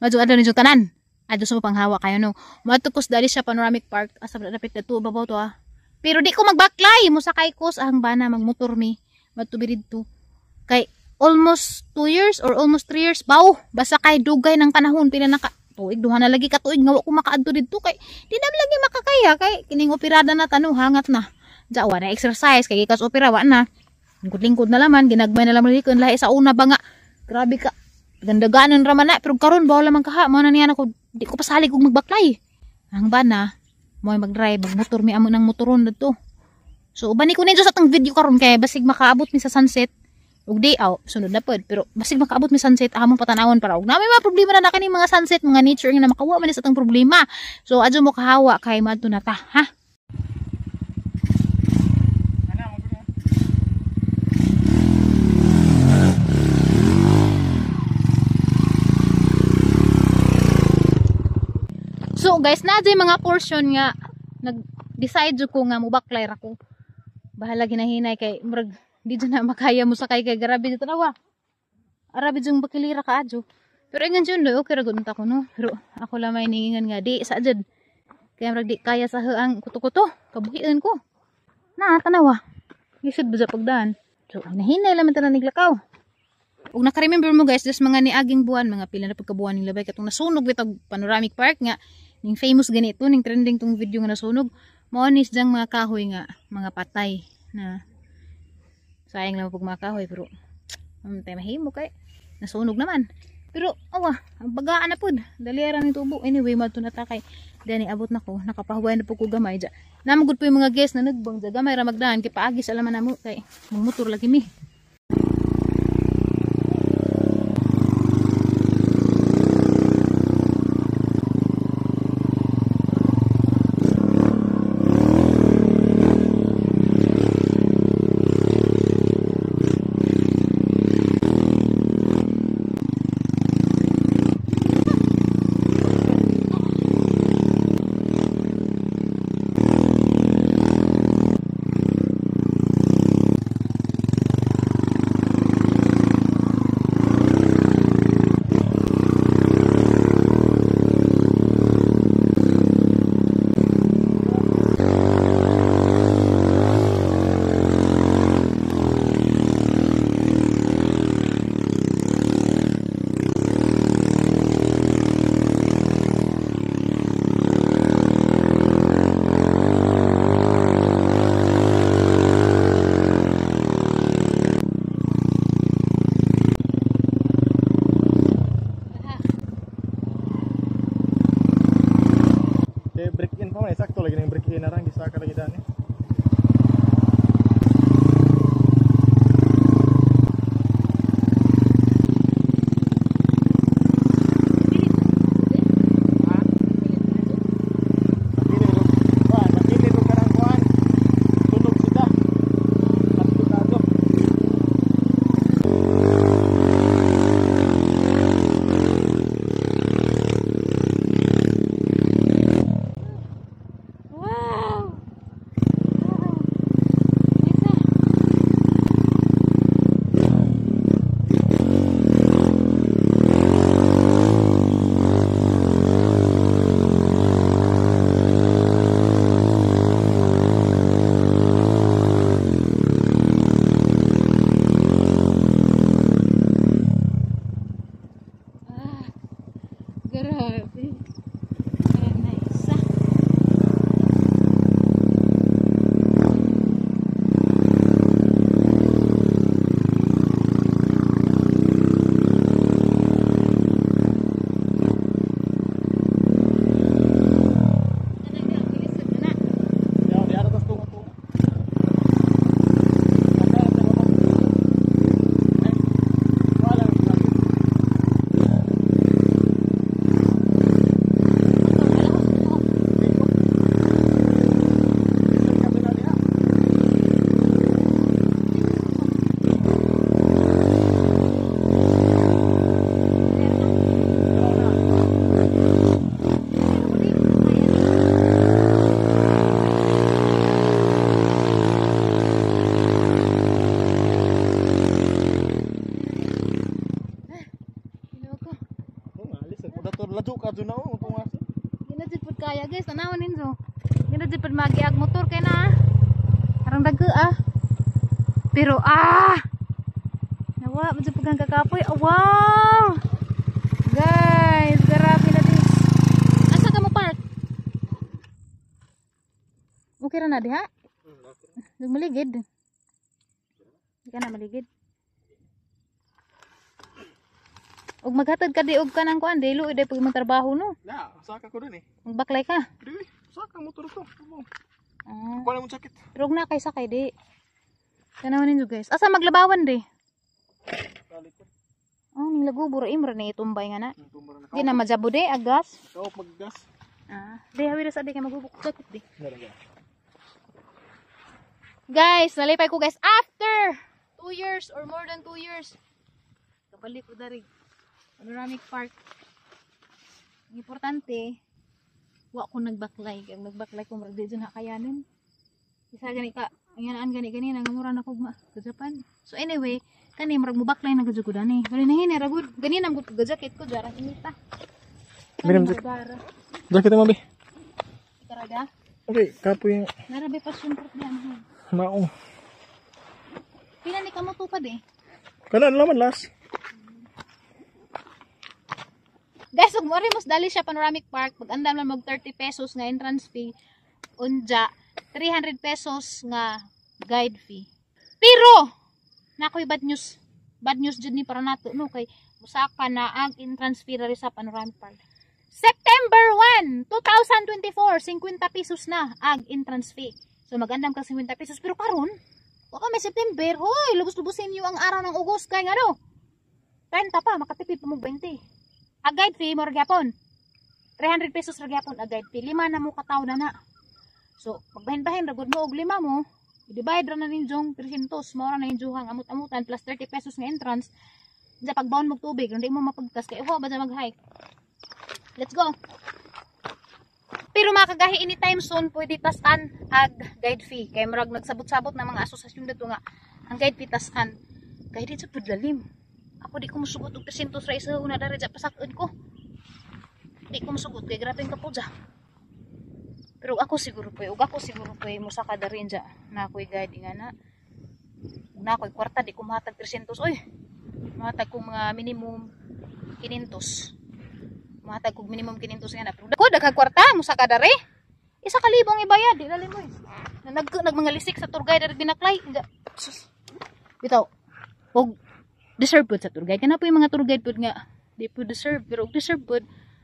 Madyo adto ni tanan. Adto sa panghawa kayo no. Matukos dali siya Panoramic Park asa dapat dito babaw to ah. Pero di ko magbaklay mo sakay ko sa ang bana magmotor mi. Matubirid to. Kay almost 2 years or almost 3 years baw basta kay dugay ng panahon pila naka tuig duha na lagi ka tuig nga wa ko makaadto didto kay di na lagi makakaya kay kining operada na tanong hangat na. Jawa na exercise kay gikas opera wa na. Lingkod-lingkod na laman ginagmay na laman likon lahi sa una ba nga. Grabe ka. Gandaganon raman na pero karon baw lamang kaha mo na niya ako di ko pasalig og magbaklay. Ang bana mo mag-drive magmotor mi amo nang motoron dito. So uban ni ko ninyo sa tang video karon kay basig makaabot mi sa sunset. Ug day out sunod na pod pero basig makaabot mi sunset among patanawon para og na may mga problema na kani mga sunset mga nature nga makawa man sa tang problema. So adto mo kahawa kay madto na ta ha. So guys, na dyan mga portion nga nag-decide ko nga mubaklay ra ko. Bahala ginahinay kay murag di dyan na makaya mo sakay kay garabi dito na wa. Arabi dyan bakilira ka adyo. Pero ingan dyan do, okay ra gud ko no. Pero ako lamay ningingan nga di sa dyan. Kaya murag di kaya sa ang kuto-kuto. Kabuhian ko. Na, tanawa. Isod ba sa pagdaan? So, nahinay laman tanan niglakaw. Ug naka-remember mo guys, des mga niaging buwan, mga pila na pagkabuwan ning labay katong nasunog bitag Panoramic Park nga. Ning famous ganito, ning trending tong video nga nasunog. Maonis dang mga kahoy nga, mga patay na sayang lang pag mga kahoy pero tayo mahimo kay nasunog naman. Pero awa, ang bagaan na pud. Daliara ni tubo. Anyway, madto na ta kay dani abot nako, nakapahuway na pud ko gamay ja. Namagud po yung mga guests na nagbang ja gamay ra magdaan kay paagi sa alaman namo kay motor lagi mi. Break in pa man, sakto lagi ng break in na rang gisa ka lagi dani. Dator laju ka dun na oh, tungas. Gina jud pud kaya guys, tanawon ninyo. Gina jud pud magiag motor kay na. Arang dagko Pero nawa mo jud pud kang kakapoy. Wow! Guys, grabe na din. Asa ka mo park? Okay ra na diha? Dug maligid. Di ka na maligid. Og maghatod ka di og kanang kuan dilo iday pag magtrabaho no. Na, saka ko dun eh. Magbaklay ka. Dili, saka motor to. Ah. Kuha mo sakit. Pero huwag na kay sakay di. Tanawan ninyo guys. Asa maglabawan di? Kalikot. Oh, ning lagubura imra na itumbay nga na. Tumbara na. Di na majabo di agas. Kao maggas. Di hawi sa di kay magubuk sakit di. Nalaga. Guys, nalipay ko guys after 2 years or more than 2 years. Kabalik ko dari. Panoramic Park. Ang importante, wa ko nagbaklay. Kaya nagbaklay ko marag di dyan hakayanin. Isa gani ka, ang gani nangamura na ko sa Japan. So anyway, kani marag mo baklay na gadyo ko dani. Wala na hini, ragod. Ganina mo gadjakit ko, jarang inita. Biram jakit mo bi. Karada. Okay, kapoy yung Narabi pa sumpot diyan. mao. Pila ni kamo tupad eh. Kanan laman las. Guys, ug mo rimos dali siya Panoramic Park, pag-andam lang mag 30 pesos nga entrance fee, unja 300 pesos nga guide fee. Pero nakoy bad news. Bad news jud ni para nato no kay musaka na ang entrance fee diri sa Panoramic Park. September 1, 2024, 50 pesos na ang entrance fee. So mag-andam ka 50 pesos pero karon wala may September. Hoy, lubos-lubosin niyo ang araw ng August kay ngano. 30 pa makatipid pa mo 20. A guide fee mo gyapon. 300 pesos ra gyapon a guide fee. 5 na mo kataw na. So, magbahin-bahin ra gud mo og 5 mo, i-divide ra na ninjong 300 mo ra na ninjong amut-amutan plus 30 pesos nga entrance. Sa pagbaon mo tubig, hindi mo mapagkas kay ho ba mag-hike. Let's go. Pero makagahi anytime soon pwede tasan ag guide fee. Kay murag nagsabot-sabot na mga asosasyon dito nga ang guide fee tasan. Kay di sa pudlalim. Ako di ko musugot og 300 ra isa una dari sa pasakon ko. Di ko musugot kay grabe ka po dya. Pero ako siguro po, musaka dari dya na ako'y guide nga na ako'y kwarta di ko mahatag 300. Oy, mahatag kong mga minimum 500. Mahatag kong minimum 500 nga na. Pero dako daghang kwarta musaka dari. Isa ka libong ibayad di lalim mo. Nag mga lisik sa tour guide dari binaklay. Bitaw. Og deserve po sa tour guide. Kana po yung mga tour guide po nga di po deserve. Pero deserve po.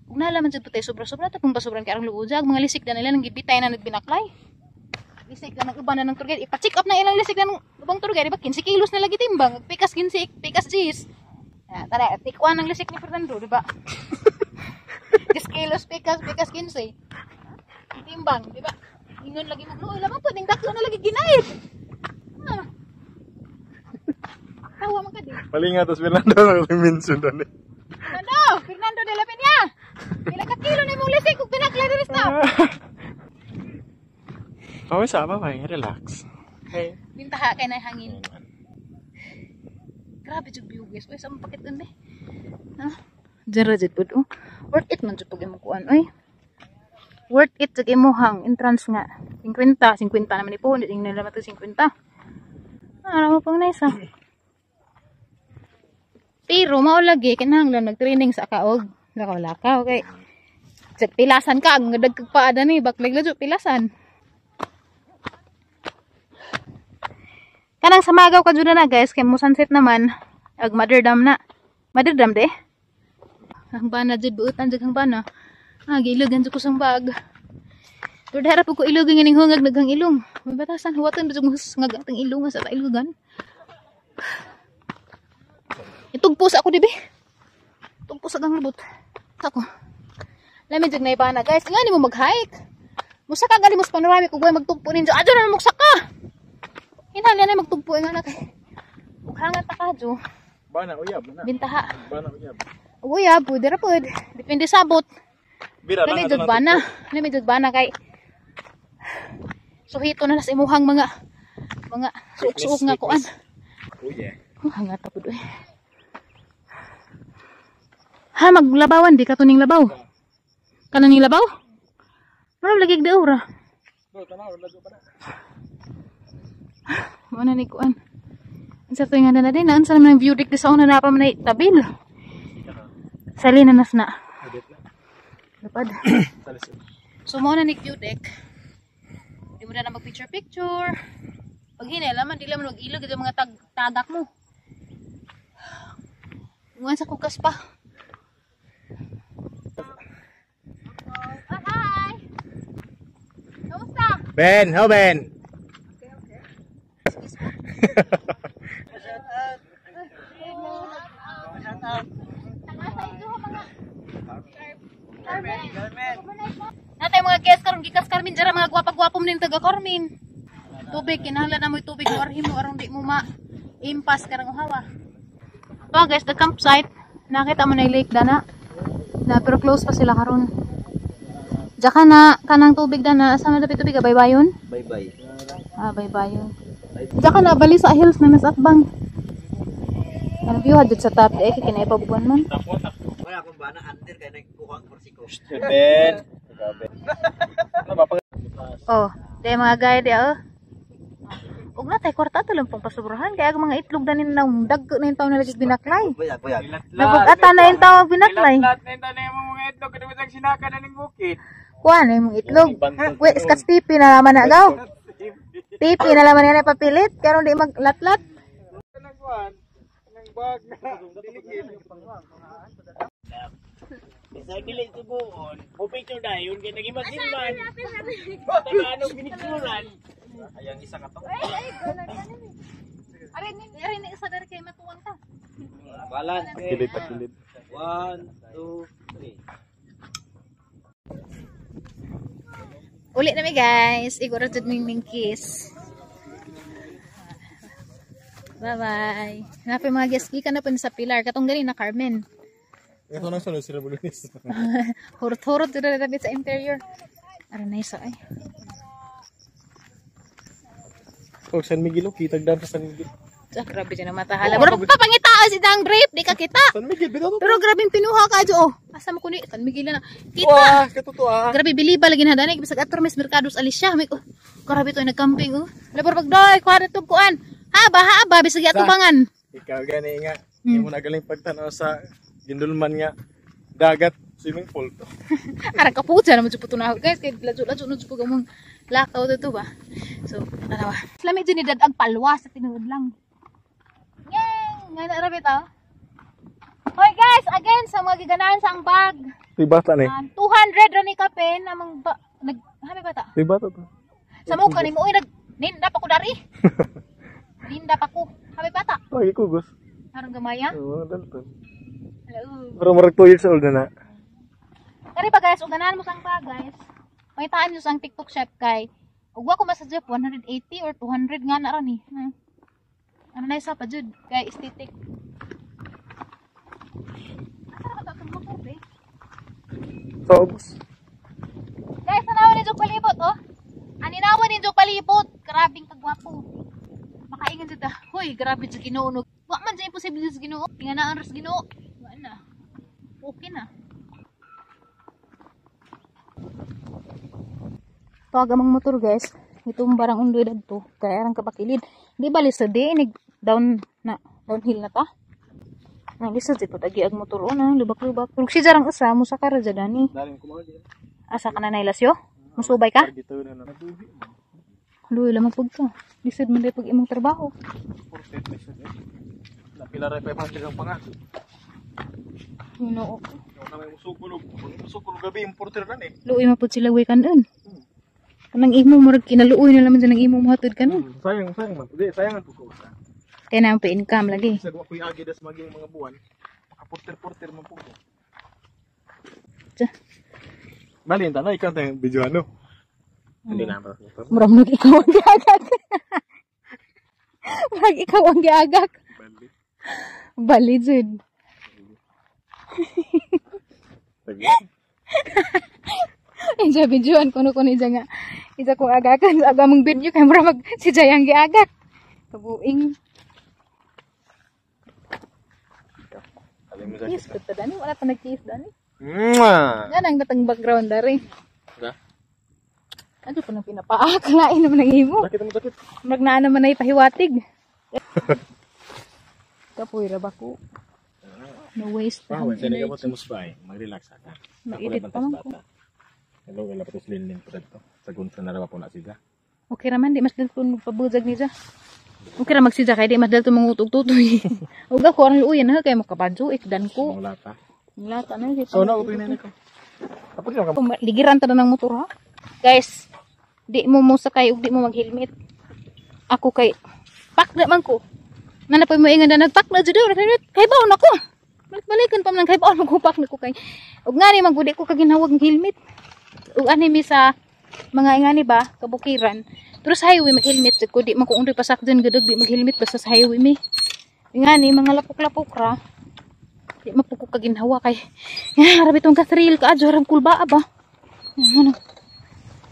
Kung nalaman sa tayo sobra-sobra. Tapos pasobran ka ang luujag. Mga lisik na nila nang gibitay na nagbinaklay. Lisik na nag-iba na ng tour guide. Ipa-check up na ilang lisik na ng ibang tour guide. Iba 15 kilos na lagi timbang. Pikas 15, pikas 10. Tara, tikwan ng lisik ni Fernando. Diba? 10 kilos, pikas 15. Timbang. Diba? Ingon lagi mo. Lamang po. Ding daklo na lagi ginait. Tawa man ka din. Palinga tos Fernando na minsun dani. Fernando de la Peña. Pila ka kilo na imong lisik kung pinaklay diri stop. Oh, sa ba relax. Hey. Bintaha kay na hangin. Grabe jud view guys. Oy, sa pakit dun be. Jara jud pud oh. Worth it man jud pag imong kuan oy. Worth it jud imuhang entrance nga. 50 naman ipo, hindi nila mato 50. Mo pang nice ah. Pero mao lagi kinahanglan nag-training sa kaog. Lakaw-lakaw kay sa pilasan ka ang dagkag paada ni baklag lajo pilasan. Kanang samagaw ka jud na guys kay mo sunset naman ag Mother Dam na. Mother Dam de. Ang bana jud buutan jud ang bana. Gilugan jud ko sang bag. Pero dara po ko ilugan nganing hungag naghang ilong. May batasan huwatan jud mo ngag atang ilong sa ilugan. Itugpos ako dibi. Tugpos agang lubot. Ako. Lamin jud na ibana guys. Nga ni mo mag-hike. Musa ka gali mo sa Panoramic ug magtugpo ninyo. Adyo na magsaka. Hinali na magtugpo nga na kay. Ug hangat ta kadyo. Bana uyab na. Bintaha. Bana uyab. Uyab pud ra pud. Depende sabot. Bira Lamin jud bana. Lamin jud bana kay. Suhito na sa imuhang mga suok-suok nga kuan. Oh yeah. Hangat ta pud. Ha, maglabawan di ka tuning labaw. Kanan ning labaw? Mura lagi gda ora. Bro, tanaw lago pa na. Mana ni kuan. Sa tuwing nga na din, naan sa naman ang view deck di sa una na pa man ay tabil. Sali na nas na. Edit na. Lapad. Salis. So mo na ni view deck. Di mo na mag picture. Pag hinay, di laman mag-ilog ito mga tagak mo. Ngayon sa kukas pa. Hi! Kamusta? Ben, how Ben? Natay mga guest karon gikas Carmen jara mga gwapa-gwapo mo ning taga Carmen. Tubig kinahanglan na mo tubig mo arhim mo aron di mo ma-impas karang hawa. So guys, the campsite nakita mo na yung lake dana. Na pero close pa sila karon. Jaka na kanang tubig dana asa man dapat tubig baybayon? Bye-bye. Ah, baybayon. Jaka na bali sa hills na nasatbang. Ano view hadjud sa top eh kinay pabuan man. Kaya kung ba na under kaya nagkuhang porsiko. Ben. Oh, day mga guide oh. Ug na tay kwarta to lang pang pasubrahan kaya ang mga itlog danin nang dagko na yung taon na lagi binaklay. Bayag. Nabugata na yung tawag binaklay. Lahat na yung mga itlog kada bisag sinaka na ning bukid. Kuan na yung itlog. Wait, skas tipi na naman na gaw. Tipi na naman na papilit karon di maglatlat. Kanang kuan, kanang bag na diligid. Sa dili tubuon, o picture dayon kay nagimagin man. Taga binigsuran. Ayang isa ka to. Ari ni isa dari kay matuwang ta. Balance. Kilid. 1, 2, 3. Uli na mi guys, iguro jud ning kiss. Bye bye. Napi mga guys gikan na pun sa pilar katong gani na Carmen. Ito nang sunod si Revolunis. Hurot-hurot dito na sa interior. Aray nice ay. Oh, San Miguel, kitag dam sa San Miguel. Ah, grabe dyan ang matahala. Mura papangitao si Dang Grape, di ka kita. San Miguel, bitaw to. Pero grabe yung pinuha ka dyan. Oh, asa mo kuni, San Miguel na. Kita. Wah, katuto ah. Grabe, biliba lagi na danig. Bisag ator mes Mercados Alicia. May, oh, grabe ito yung nagcamping. Oh. Labor pagdoy, kuha na ito kuan. Haba, bisag atubangan. Ikaw gani nga. Hindi mo na galing pagtanaw sa Gindulman nga. Dagat, swimming pool to. Arang kapuja naman dyan po tunahod. Guys, kaya lajo-lajo na dyan po gamong lakaw dito ba. So, ano ba. Lamig dyan ni Dadag palwa sa tinuod lang. Yang! Nga na rabit oh. Hoy guys, again sa mga giganahan sa ang bag. May bata na eh. 200 ra ni kape namang hami bata. May bata to. Sa mo kanin mo ninda pa ko dari. Ninda pa ko. Hami bata. Ay, kugos. Harang gamaya. Oo, dalton. Hello. Pero marag 2 years old na na. Kari pa guys, uganahan mo sang bag guys. Pakitaan nyo sang TikTok shop kay ugwa ko masa Jeff 180 or 200 nga na ra ni. Ano na isa pa jud kay aesthetic. Asa ka ta motor be? So, ubos. Guys, tanawan ni jud palibot oh. Aninawan ni jud palibot, grabing kagwapo. Makaingan jud ta. Hoy, grabe jud Ginoo. Wa man jud imposible jud Ginoo. Tinganaan ras Ginoo. Wa na. Okay na. Pagamang motor guys, itong barang undoy dadto kaya arang kapakilid. Di bali sa di downhill na ta. Nang lisod ito tagi ag motor una, lubak-lubak. Kung si jarang asa mo sa kara jadani. Daling kumagi. Asa ka na nailasyo? Musubay ka? Dito na na. Luy lamang pug ka. Lisod man day pag imong trabaho. Napila rin 500 ang pangat. Ginoo. Yung kami musukulog gabi, importer na eh. Luoy man pud sila way kanon. Kanang imo murag kinaluoy na laman sa nang imo mohatod kanon. Sayang man. Hindi, sayangan po ko. Kaya na pa income lagi. Sa ko yung agi das maging mga buwan. Makaporter man po ko. Tsa. Bali, yung tanay, ikaw tayong video ano? Hindi na ako. Murag ikaw ang giagak. Murag ikaw ang giagak. Bali. Bali jud. Sige. Inja videoan kuno ija nga. Ija ko agakan sa agamong video kay mura mag si Jayang giagak. Kabuing. Alam mo Kiss ko ta dani, wala pa nag-kiss dani. Mwah! Yan ang datang background dari. Da? Ano pa nang pinapaakalain naman ang imo? Bakit mo sakit? Magnaan naman ay pahiwatig. Kapoy ra ba ko? No waste pa. Wow, sini ka mo temos ba eh. Mag-relax ka. Mag-edit pa man ko. Hello, wala pa to silin po dito. Sa gunta na raw po na siya. Okay raman, di mas dal ko pabuzag ni siya. Okay ra magsidya kay di mas dal to mangutog-tutoy. Ug ako ang luuyan ha kay makapadyo ikdan ko. Wala pa. Wala ta na So na utoy na ko. Tapos ka ligiran ta na ng motor ha. Guys, di mo sakay ug di mo mag-helmet. Ako kay pak na man ko. Nanapoy mo ingon na nagpak na jud helmet. Kay baon ako. Balik-balikan pa man kay baon ko pak na ko kay. Ug ngani man gudi ko kaginhawag ng helmet. Ug ani mi sa mga ingani ba kabukiran. Pero sa highway mag-helmet jud ko di man ko undri pasak dyan gadog di mag-helmet basta sa highway mi. Ingani mga lapok-lapok ra. Di mapuko kaginhawa kay. Harabi tong ka-thrill ka adyo harang kulba ba. Ano?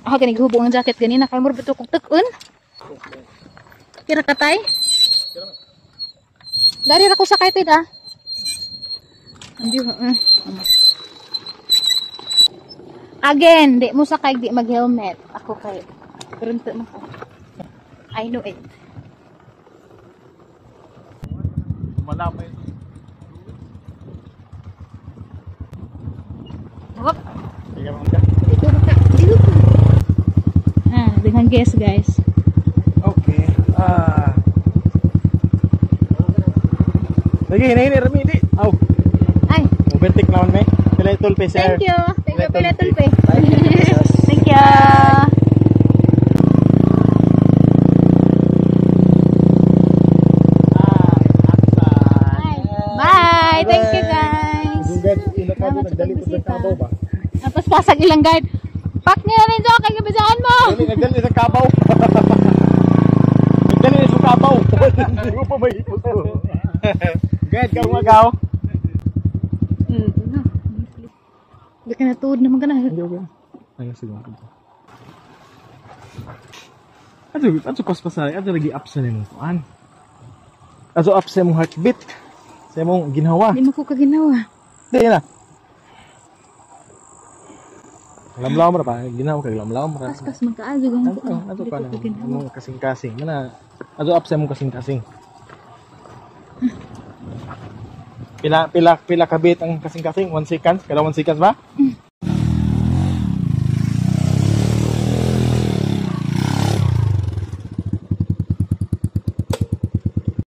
Ako gani gihubong ang jacket ganina kay mura bito kog tek-un. Kira katay? Dari ra ko sakay tid ah. Andi Again, di mo sakay di mag-helmet. Ako kay kurunto mo ko. I know it. malapit. Hop. Sige mo ka. Dito ka. Dito ka. Dengan guys guys. Okay. Lagi ini remi di. Au. Ay, Bentik naon may. Pila tulpe sir. thank you. Thank you pila tulpe. Thank you. Thank you. Bye. Thank you guys. Dugad ila ka nagdali ko sa kabaw ba. Tapos pasag ilang guard. Pak niya rin jo kay gabisaan mo. Nagdali sa kabaw. Nagdali sa kabaw. Hindi mo pa may ipos ko. Gad ka magaw. Hindi ka natuod naman ka na. Hindi okay. Ayun siguro. Ato paspasan, ato lagi up sa nimong kuan. Ato up sa imong heartbeat. Sa imong ginhawa. Hindi mo ko kaginawa. Di na. Lamlaw mo na pa, ginawa kay lamlaw mo na. Kaskas magkaadyo ganun ko. Ato pa na, imong kasing-kasing. Mana, ato up sa imong kasing-kasing. Pila kabit ang kasing-kasing? 1 second? Kada 1 seconds ba?